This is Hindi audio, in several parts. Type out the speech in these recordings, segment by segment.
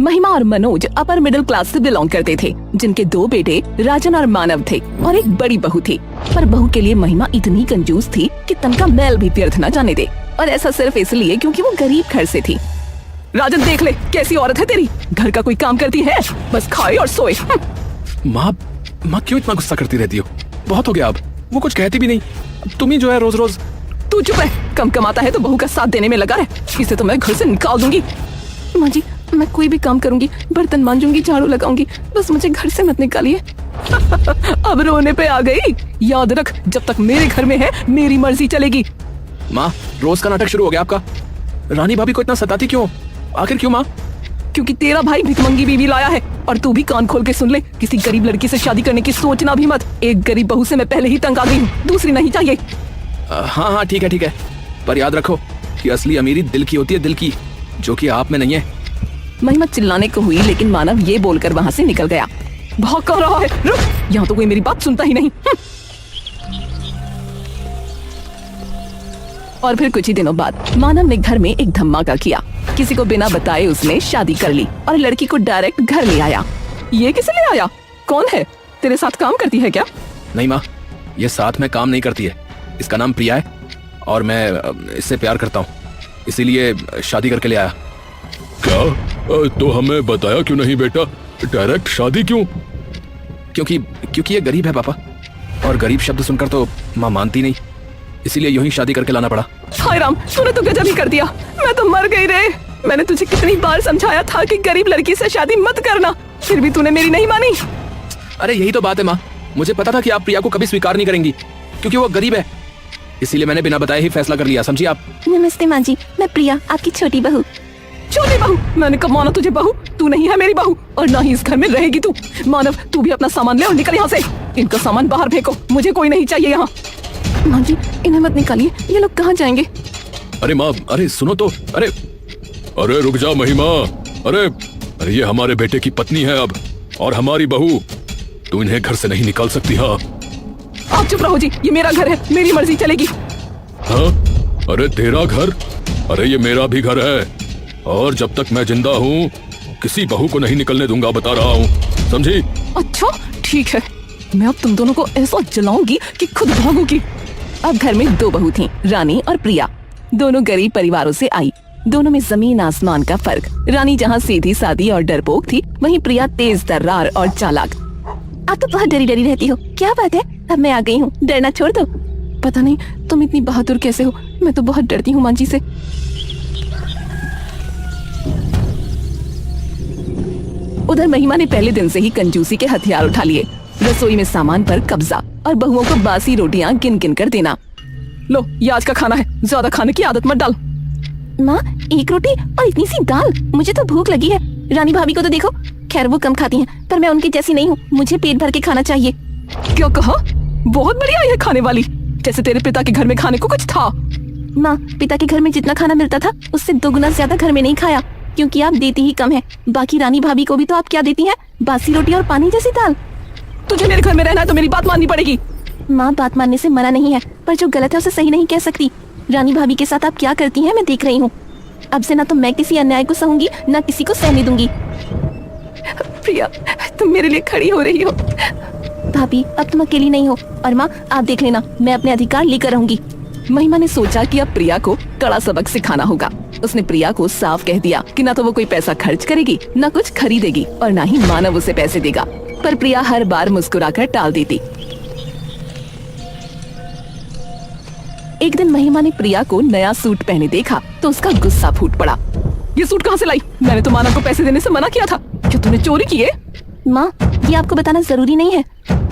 महिमा और मनोज अपर मिडिल क्लास से बिलोंग करते थे, जिनके 2 बेटे राजन और मानव थे और एक बड़ी बहू थी। पर बहू के लिए महिमा इतनी कंजूस थी कि तन का मैल भी व्यर्थ न जाने दे, और ऐसा सिर्फ इसलिए क्योंकि वो गरीब घर से थी। राजन देख ले कैसी औरत है तेरी, घर का कोई काम करती है, बस खाए और सोए। माँ क्यों इतना गुस्सा करती रहती हो? बहुत हो गया अब, वो कुछ कहती भी नहीं, तुम ही जो है रोज रोज। तू चुप है, कम कमाता है तो बहू का साथ देने में लगा है, इसे तो मैं घर से निकाल दूंगी। माँ जी, मैं कोई भी काम करूंगी, बर्तन मांजूंगी, झाड़ू लगाऊंगी, बस मुझे घर से मत निकालिए। अब रोने पे आ गई? याद रख, जब तक मेरे घर में है मेरी मर्जी चलेगी। माँ, रोज का नाटक शुरू हो गया आपका। रानी भाभी को इतना सताती क्यों? आखिर क्यों माँ? क्योंकि तेरा भाई भिखमंगी बीवी लाया है, और तू भी कान खोल के सुन ले, किसी गरीब लड़की से शादी करने की सोचना भी मत। एक गरीब बहू से मैं पहले ही तंग आ गई हूँ, दूसरी नहीं चाहिए। हाँ ठीक है, पर याद रखो कि असली अमीरी दिल की होती है, दिल की, जो कि आप में नहीं है। महिमा चिल्लाने को हुई, लेकिन मानव ये बोलकर वहाँ से निकल गया। बहुत कह रहा है, रुक, यहाँ तो कोई मेरी बात सुनता ही नहीं। और फिर कुछ ही दिनों बाद मानव ने घर में एक धमाका किया। किसी को बिना बताए उसने शादी कर ली और लड़की को डायरेक्ट घर ले आया। ये किसे ले आया? कौन है? तेरे साथ काम करती है क्या? नहीं माँ, ये साथ में काम नहीं करती है। इसका नाम प्रिया है और मैं इससे प्यार करता हूँ, इसीलिए शादी करके ले आया। क्या? तो हमें बताया क्यों नहीं बेटा? डायरेक्ट शादी क्यों? क्योंकि ये गरीब है पापा, और गरीब शब्द सुनकर तो माँ मानती नहीं, इसीलिए यूं ही शादी करके लाना पड़ा। हाय राम, तूने तो गजब ही कर दिया, मैं तो मर गई रे। मैंने तुझे कितनी बार समझाया था कि गरीब लड़की से शादी मत करना, फिर भी तूने मेरी नहीं मानी। अरे यही तो बात है माँ, मुझे पता था कि आप प्रिया को कभी स्वीकार नहीं करेंगी, क्योंकि वो गरीब है, इसीलिए मैंने बिना बताए ही फैसला कर लिया, समझी आप? नमस्ते माँ जी, मैं प्रिया, आपकी छोटी बहू। छोटी बहू? मैंने कब माना तुझे बहू? तू नहीं है मेरी बहू, और ना ही इस घर में रहेगी तू। मानव, तू भी अपना सामान ले और निकल यहाँ से। इनका सामान बाहर फेंको, मुझे कोई नहीं चाहिए यहाँ। माँ जी, इन्हें मत निकालिए, ये लोग कहाँ जाएंगे? अरे माँ, अरे सुनो तो, अरे रुक जा महिमा, अरे ये हमारे बेटे की पत्नी है अब, और हमारी बहू, तू इन्हें घर से नहीं निकाल सकती। हाँ, आप चुप रहो जी, ये मेरा घर है, मेरी मर्जी चलेगी। हाँ? अरे तेरा घर? अरे ये मेरा भी घर है, और जब तक मैं जिंदा हूँ किसी बहू को नहीं निकलने दूंगा, बता रहा हूँ, समझी? अच्छा ठीक है, मैं अब तुम दोनों को ऐसा जलाऊंगी कि खुद भागोगी। अब घर में 2 बहू थीं, रानी और प्रिया। दोनों गरीब परिवारों से आई, दोनों में जमीन आसमान का फर्क। रानी जहाँ सीधी सादी और डरपोक थी, वहीं प्रिया तेज तर्रार और चालाक। आप तो बहुत डरी डरी रहती हो, क्या बात है? अब मैं आ गई हूँ, डरना छोड़ दो। पता नहीं तुम इतनी बहादुर कैसे हो, मैं तो बहुत डरती हूँ माँ जी से। उधर महिमा ने पहले दिन से ही कंजूसी के हथियार उठा लिए। रसोई में सामान पर कब्जा और बहुओं को बासी रोटियां गिन गिन कर देना। लो, ये आज का खाना है, ज्यादा खाने की आदत मत डाल। माँ, 1 रोटी और इतनी सी दाल? मुझे तो भूख लगी है। रानी भाभी को तो देखो, खैर वो कम खाती हैं, पर मैं उनकी जैसी नहीं हूँ, मुझे पेट भर के खाना चाहिए। क्या कहा? बहुत बढ़िया है खाने वाली, जैसे तेरे पिता के घर में खाने को कुछ था। माँ, पिता के घर में जितना खाना मिलता था उससे 2 गुना ज्यादा घर में नहीं खाया, क्योंकि आप देती ही कम है। बाकी रानी भाभी को भी तो आप क्या देती हैं? बासी रोटी और पानी जैसी दाल। तुझे मेरे घर में रहना है तो मेरी बात माननी पड़ेगी। माँ, बात मानने से मना नहीं है, पर जो गलत है उसे सही नहीं कह सकती। रानी भाभी के साथ आप क्या करती हैं मैं देख रही हूँ। अब से ना तो मैं किसी अन्याय को सहूंगी, ना किसी को सहने दूंगी। प्रिया, तुम मेरे लिए खड़ी हो रही हो। भाभी, अब तुम अकेली नहीं हो, और माँ आप देख लेना, मैं अपने अधिकार लेकर रहूंगी। महिमा ने सोचा कि अब प्रिया को कड़ा सबक सिखाना होगा। उसने प्रिया को साफ कह दिया कि ना तो वो कोई पैसा खर्च करेगी, ना कुछ खरीदेगी, और ना ही मानव उसे पैसे देगा। पर प्रिया हर बार मुस्कुराकर टाल देती। एक दिन महिमा ने प्रिया को नया सूट पहने देखा तो उसका गुस्सा फूट पड़ा। ये सूट कहाँ से लाई? मैंने तो मानव को पैसे देने से मना किया था। क्या तूने चोरी की है? माँ, ये आपको बताना जरूरी नहीं है।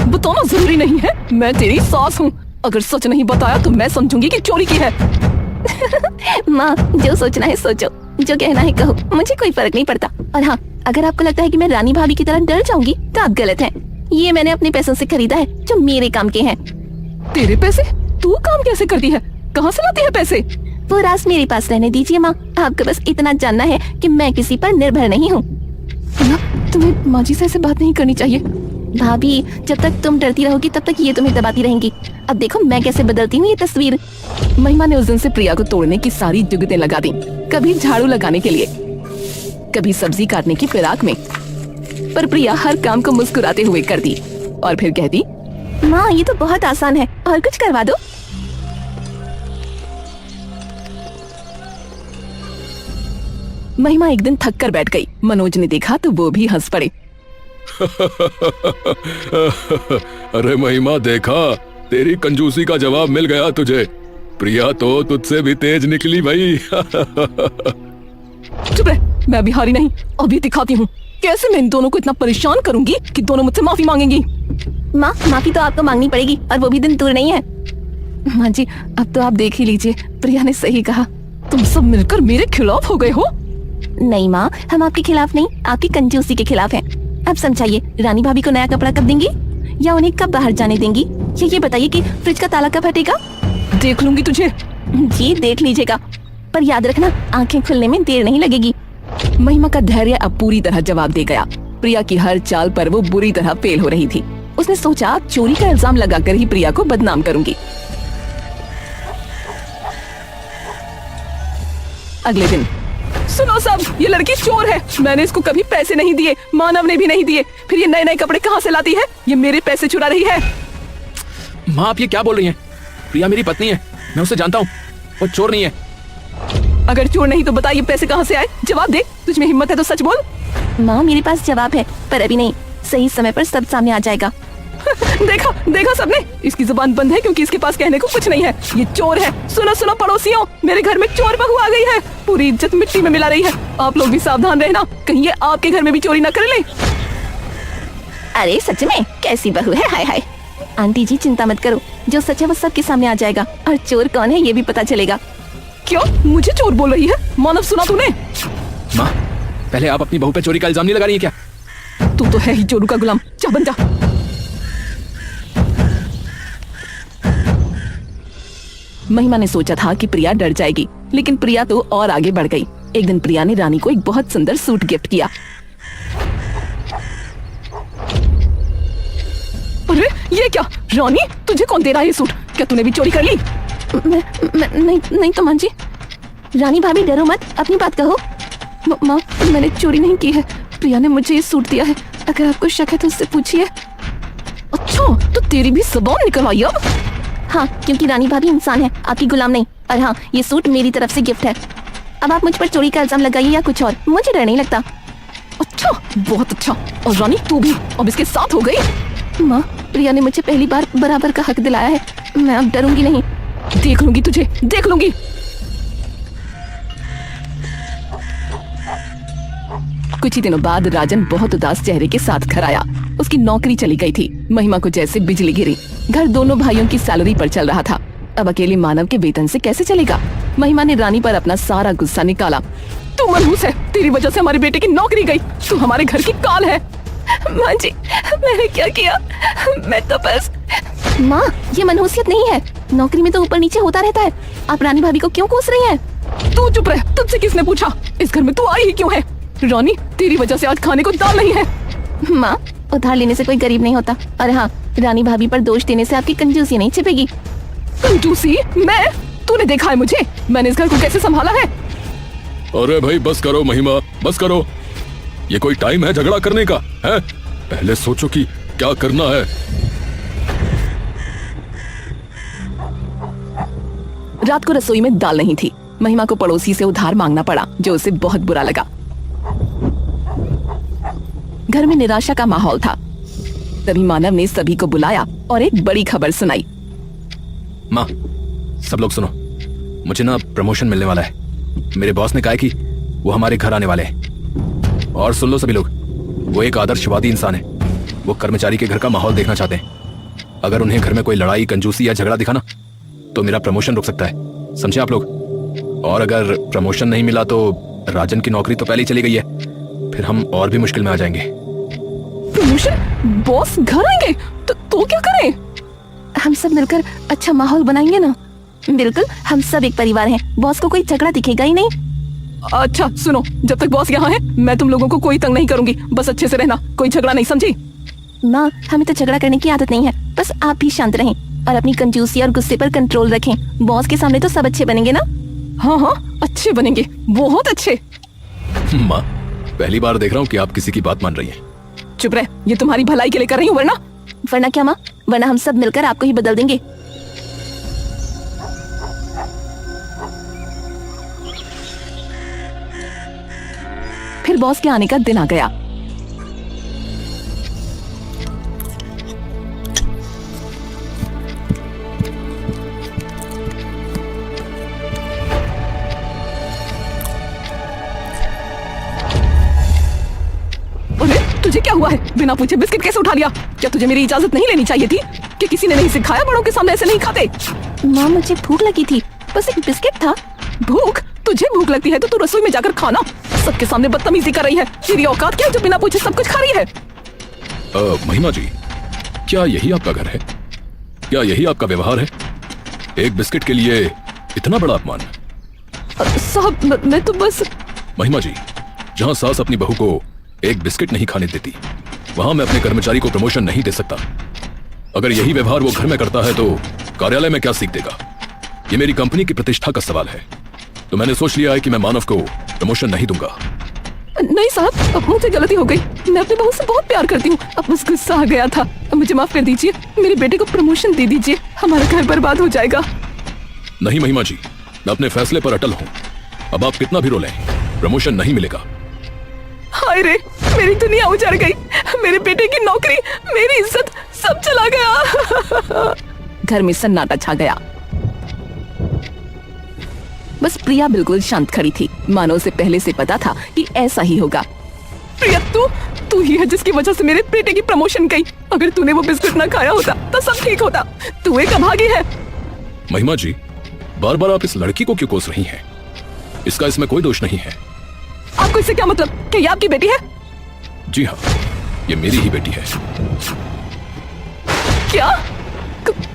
बताना जरूरी नहीं है? मैं तेरी सास हूँ, अगर सच नहीं बताया तो मैं समझूंगी कि चोरी की है। माँ, जो सोचना है सोचो, जो कहना है कहो, मुझे कोई फर्क नहीं पड़ता। और हाँ, अगर आपको लगता है कि मैं रानी भाभी की तरह डर जाऊंगी तो आप गलत हैं। ये मैंने अपने पैसों से खरीदा है, जो मेरे काम के हैं। तेरे पैसे? तू काम कैसे करती है? कहाँ से लाती है पैसे? वो राज मेरे पास रहने दीजिए माँ, आपको बस इतना जानना है कि मैं किसी पर निर्भर नहीं हूँ। तुम्हें माँ जी से ऐसे बात नहीं करनी चाहिए। भाभी, जब तक तुम डरती रहोगी तब तक ये तुम्हें दबाती रहेंगी। अब देखो मैं कैसे बदलती हूँ ये तस्वीर। महिमा ने उस दिन से प्रिया को तोड़ने की सारी जुगतें लगा दी। कभी झाड़ू लगाने के लिए, कभी सब्जी काटने की फिराक में। पर प्रिया हर काम को मुस्कुराते हुए कर दी और फिर कहती, माँ ये तो बहुत आसान है, और कुछ करवा दो। महिमा एक दिन थक कर बैठ गई। मनोज ने देखा तो वो भी हंस पड़े। अरे महिमा, देखा तेरी कंजूसी का जवाब मिल गया तुझे। प्रिया तो तुझसे भी तेज निकली भाई। चुप रह, मैं अभी हारी नहीं, अभी दिखाती हूँ कैसे मैं इन दोनों को इतना परेशान करूंगी कि दोनों मुझसे माफी मांगेंगी। माँ माफी तो आपको मांगनी पड़ेगी, और वो भी दिन दूर नहीं है। माँ जी, अब तो आप देख ही लीजिए, प्रिया ने सही कहा। तुम सब मिलकर मेरे खिलाफ हो गए हो। नहीं माँ, हम आपके खिलाफ नहीं, आपकी कंजूसी के खिलाफ हैं। अब समझाइए, रानी भाभी को नया कपड़ा कब देंगी, या उन्हें कब बाहर जाने देंगी, या ये बताइए कि फ्रिज का ताला कब हटेगा। देख लूंगी तुझे। जी देख लीजिएगा, पर याद रखना आंखें खुलने में देर नहीं लगेगी। महिमा का धैर्य अब पूरी तरह जवाब दे गया। प्रिया की हर चाल पर वो बुरी तरह फेल हो रही थी। उसने सोचा चोरी का इल्जाम लगाकर ही प्रिया को बदनाम करूंगी। अगले दिन, सुनो सब, ये लड़की चोर है। मैंने इसको कभी पैसे नहीं दिए, मानव ने भी नहीं दिए। फिर ये नए नए कपड़े कहाँ से लाती है? ये मेरे पैसे चुरा रही है। माँ, आप ये क्या बोल रही हैं? प्रिया मेरी पत्नी है, मैं उसे जानता हूँ, वो चोर नहीं है। अगर चोर नहीं तो बता, ये पैसे कहाँ से आए? जवाब दे, तुझ में हिम्मत है तो सच बोल। माँ मेरे पास जवाब है, पर अभी नहीं, सही समय पर सब सामने आ जाएगा। देखा देखा सबने, इसकी जुबान बंद है क्योंकि इसके पास कहने को कुछ नहीं है। ये चोर है। सुनो सुनो पड़ोसियों, मेरे घर में चोर बहू आ गई है। पूरी इज्जत मिट्टी में मिला रही है। आप लोग भी सावधान रहना, कहीं ये आपके घर में भी चोरी न कर ले। अरे सच में कैसी बहू है, हाय हाय। आंटी जी चिंता मत करो, जो सच है वो सबके सामने आ जाएगा, और चोर कौन है ये भी पता चलेगा। क्यों मुझे चोर बोल रही है? मानव, सुना तूने? माँ, पहले आप अपनी बहू पे चोरी का इल्जाम नहीं लगा रही है क्या? तू तो है ही चोरू का गुलाम, जा बन जा। महिमा ने सोचा था कि प्रिया डर जाएगी, लेकिन प्रिया तो और आगे बढ़ गई। एक दिन प्रिया ने रानी को एक बहुत सुंदर सूट गिफ्ट किया। अरे ये क्या रानी, तुझे कौन दे रहा है ये सूट? क्या तूने भी चोरी कर ली? मैं नहीं तो माँ जी। रानी भाभी डरो मत, अपनी बात कहो। माँ, मैंने चोरी नहीं की है, प्रिया ने मुझे ये सूट दिया है। अगर आपको शक है तो उससे पूछिए। अच्छा, तो तेरी भी जुबान निकल आई अब? हाँ, क्योंकि रानी भाभी इंसान है, आपकी गुलाम नहीं। और हाँ, ये सूट मेरी तरफ से गिफ्ट है। अब आप मुझ पर चोरी का इल्जाम लगाइए या कुछ और, मुझे डर नहीं लगता। अच्छा, बहुत अच्छा। और रानी तू भी अब इसके साथ हो गई? माँ, प्रिया ने मुझे पहली बार बराबर का हक दिलाया है, मैं अब डरूंगी नहीं। देख लूंगी तुझे, देख लूंगी। कुछ ही दिनों बाद राजन बहुत उदास चेहरे के साथ घर आया। उसकी नौकरी चली गई थी। महिमा को जैसे बिजली गिरी। घर दोनों भाइयों की सैलरी पर चल रहा था। अब अकेले मानव के वेतन से कैसे चलेगा? महिमा ने रानी पर अपना सारा गुस्सा निकाला। तू मनहूस है, तेरी वजह से हमारे बेटे की नौकरी गई। तू हमारे घर की काल है। माँ जी, मैंने क्या किया? मैं तो बस। माँ, ये मनहूसियत नहीं है, नौकरी में तो ऊपर नीचे होता रहता है। आप रानी भाभी को क्यों कोस रही हैं? तू चुप रह, तुझसे किसने पूछा? इस घर में तू आई ही क्यों है? रानी, तेरी वजह से आज खाने को दाल नहीं है। माँ, उधार लेने से कोई गरीब नहीं होता। और हाँ, रानी भाभी पर दोष देने से आपकी कंजूसी नहीं छिपेगी। कंजूसी? मैं? तूने देखा है मुझे, मैंने इस घर को कैसे संभाला है? अरे भाई बस करो महिमा, बस करो। ये कोई टाइम है झगड़ा करने का है? पहले सोचो कि क्या करना है। रात को रसोई में दाल नहीं थी। महिमा को पड़ोसी से उधार मांगना पड़ा, जो उसे बहुत बुरा लगा। घर में निराशा का माहौल था। तभी मानव ने सभी को बुलाया और एक बड़ी खबर सुनाई। माँ, सब लोग सुनो, मुझे ना प्रमोशन मिलने वाला है। मेरे बॉस ने कहा है कि वो हमारे घर आने वाले हैं। और सुन लो सभी लोग, वो एक आदर्शवादी इंसान है। वो कर्मचारी के घर का माहौल देखना चाहते हैं। अगर उन्हें घर में कोई लड़ाई, कंजूसी या झगड़ा दिखा ना, तो मेरा प्रमोशन रुक सकता है। समझे आप लोग? और अगर प्रमोशन नहीं मिला तो राजन की नौकरी तो पहले ही चली गई है, फिर हम और भी मुश्किल में आ जाएंगे। प्रमोशन? बॉस घर आएंगे? तो क्या करें? हम सब मिलकर अच्छा माहौल बनाएंगे ना। बिल्कुल, हम सब एक परिवार हैं, बॉस को कोई झगड़ा दिखेगा ही नहीं। अच्छा सुनो, जब तक बॉस यहाँ है मैं तुम लोगों को कोई तंग नहीं करूंगी। बस अच्छे से रहना, कोई झगड़ा नहीं, समझी? माँ, हमें तो झगड़ा करने की आदत नहीं है, बस आप भी शांत रहें और अपनी कंजूसी और गुस्से पर कंट्रोल रखें। बॉस के सामने तो सब अच्छे बनेंगे ना? हाँ हाँ, अच्छे बनेंगे, बहुत अच्छे। माँ, पहली बार देख रहा हूँ कि आप किसी की बात मान रही हैं। चुप रह, ये तुम्हारी भलाई के लिए कर रही हूँ, वरना क्या माँ, वरना हम सब मिलकर आपको ही बदल देंगे। फिर बॉस के आने का दिन आ गया। अरे तुझे क्या हुआ है? बिना पूछे बिस्किट कैसे उठा लिया? क्या तुझे मेरी इजाजत नहीं लेनी चाहिए थी? कि किसी ने नहीं सिखाया बड़ों के सामने ऐसे नहीं खाते? माँ मुझे भूख लगी थी, बस एक बिस्किट था। भूख? तुझे भूख लगती है तो तू रसोई में जाकर खाना। सबके सामने बदतमीजी कर रही है। तेरी औकात क्या है जो बिना पूछे सब कुछ खा रही है? महिमा जी, क्या यही आपका घर है? क्या यही आपका व्यवहार है? एक बिस्किट के लिए इतना बड़ा अपमान? साहब मैं तो बस। महिमा जी, जहां सास अपनी बहू को एक बिस्किट नहीं खाने देती, वहां मैं अपने कर्मचारी को प्रमोशन नहीं दे सकता। अगर यही व्यवहार वो घर में करता है तो कार्यालय में क्या सीख देगा? ये मेरी कंपनी की प्रतिष्ठा का सवाल है। तो मैंने सोच लिया है कि मैं मानव को प्रमोशन नहीं दूंगा। नहीं साहब, अब मुझे गलती हो गई। मैं अपनी बहू से बहुत प्यार करती हूँ। अब बस गुस्सा आ गया था। अब मुझे माफ कर दीजिए। मेरे बेटे को प्रमोशन दे दीजिए, हमारा घर बर्बाद हो जाएगा। नहीं महिमा जी, मैं अपने फैसले पर अटल हूँ। अब आप कितना भी रोलें, प्रमोशन नहीं मिलेगा। हाय रे, मेरी दुनिया उजड़ गई। मेरे बेटे की नौकरी, मेरी इज्जत, सब चला गया। घर में सन्नाटा छा गया। बस प्रिया बिल्कुल शांत खड़ी थी, मानो उसे पहले से पता था कि ऐसा ही होगा। प्रिया, तू ही है जिसकी वजह से मेरे बेटे की प्रमोशन गई। अगर तूने वो बिस्कुट ना खाया होता तो सब ठीक होता। तू एक अभागी है। महिमा जी, बार बार आप इस लड़की को क्यों कोस रही हैं? इसका इसमें कोई दोष नहीं है। आपको इससे क्या मतलब? क्या ये आपकी बेटी है? जी हाँ, ये मेरी ही बेटी है। क्या?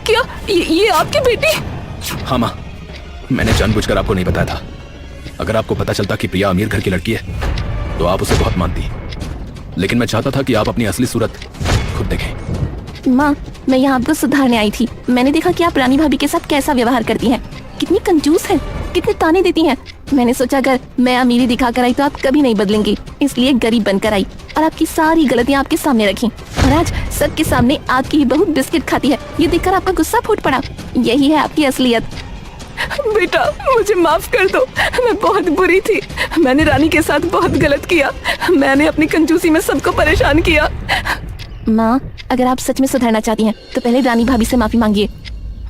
क्या ये आपकी बेटी? हाँ माँ, मैंने जानबूझकर आपको नहीं बताया था। अगर आपको पता चलता कि प्रिया अमीर घर की लड़की है तो आप उसे बहुत मानती, लेकिन मैं चाहता था कि आप अपनी असली सूरत खुद देखें। माँ, मैं यहाँ आपको सुधारने आई थी। मैंने देखा कि आप रानी भाभी के साथ कैसा व्यवहार करती हैं, कितनी कंजूस है, कितने ताने देती हैं। मैंने सोचा अगर मैं अमीरी दिखाकर आई तो आप कभी नहीं बदलेंगी, इसलिए गरीब बनकर आई और आपकी सारी गलतियाँ आपके सामने रखी। और आज सबके सामने आपकी ही बहू बिस्किट खाती है, ये देखकर आपका गुस्सा फूट पड़ा। यही है आपकी असलियत। बेटा, मुझे माफ कर दो। मैं बहुत बुरी थी। मैंने रानी के साथ बहुत गलत किया। मैंने अपनी कंजूसी में सबको परेशान किया। माँ, अगर आप सच में सुधरना चाहती हैं तो पहले रानी भाभी से माफी मांगिए।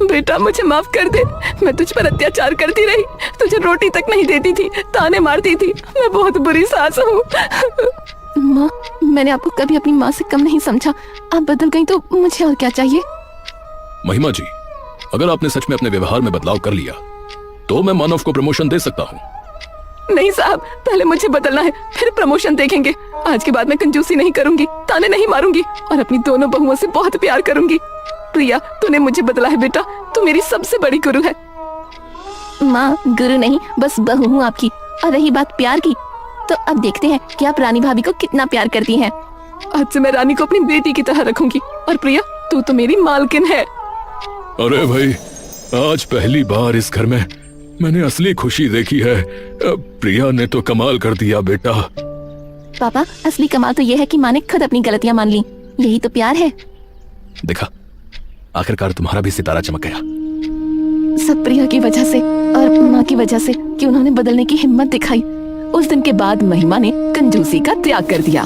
बेटा, मुझे माफ कर दे। मैं तुझ पर अत्याचार करती रही, तुझे रोटी तक नहीं देती थी, ताने मारती थी। मैं बहुत बुरी सास हूँ। माँ, मैंने आपको कभी अपनी माँ से कम नहीं समझा। आप बदल गई तो मुझे और क्या चाहिए? महिमा जी, अगर आपने सच में अपने व्यवहार में बदलाव कर लिया तो मैं मानव को प्रमोशन दे सकता हूँ। नहीं साहब, पहले मुझे बदलना है, फिर प्रमोशन देखेंगे। आज के बाद मैं कंजूसी नहीं करूंगी, ताने नहीं मारूंगी और अपनी दोनों बहुओं से बहुत प्यार करूंगी। प्रिया, तूने मुझे बदला है बेटा। तू मेरी सबसे बड़ी गुरु है। माँ, गुरु नहीं, बस बहू हूँ आपकी। और रही बात प्यार की, तो अब देखते हैं कि आप रानी भाभी को कितना प्यार करती हैं। आज से मैं रानी को अपनी बेटी की तरह रखूंगी। और प्रिया, तू तो मेरी मालकिन है। अरे भाई, आज पहली बार इस घर में मैंने असली खुशी देखी है। प्रिया ने तो कमाल कर दिया बेटा। पापा, असली कमाल तो यह है कि माँ ने खुद अपनी गलतियाँ मान ली। यही तो प्यार है। देखा, आखिरकार तुम्हारा भी सितारा चमक गया। सब प्रिया की वजह से और माँ की वजह से कि उन्होंने बदलने की हिम्मत दिखाई। उस दिन के बाद महिमा ने कंजूसी का त्याग कर दिया।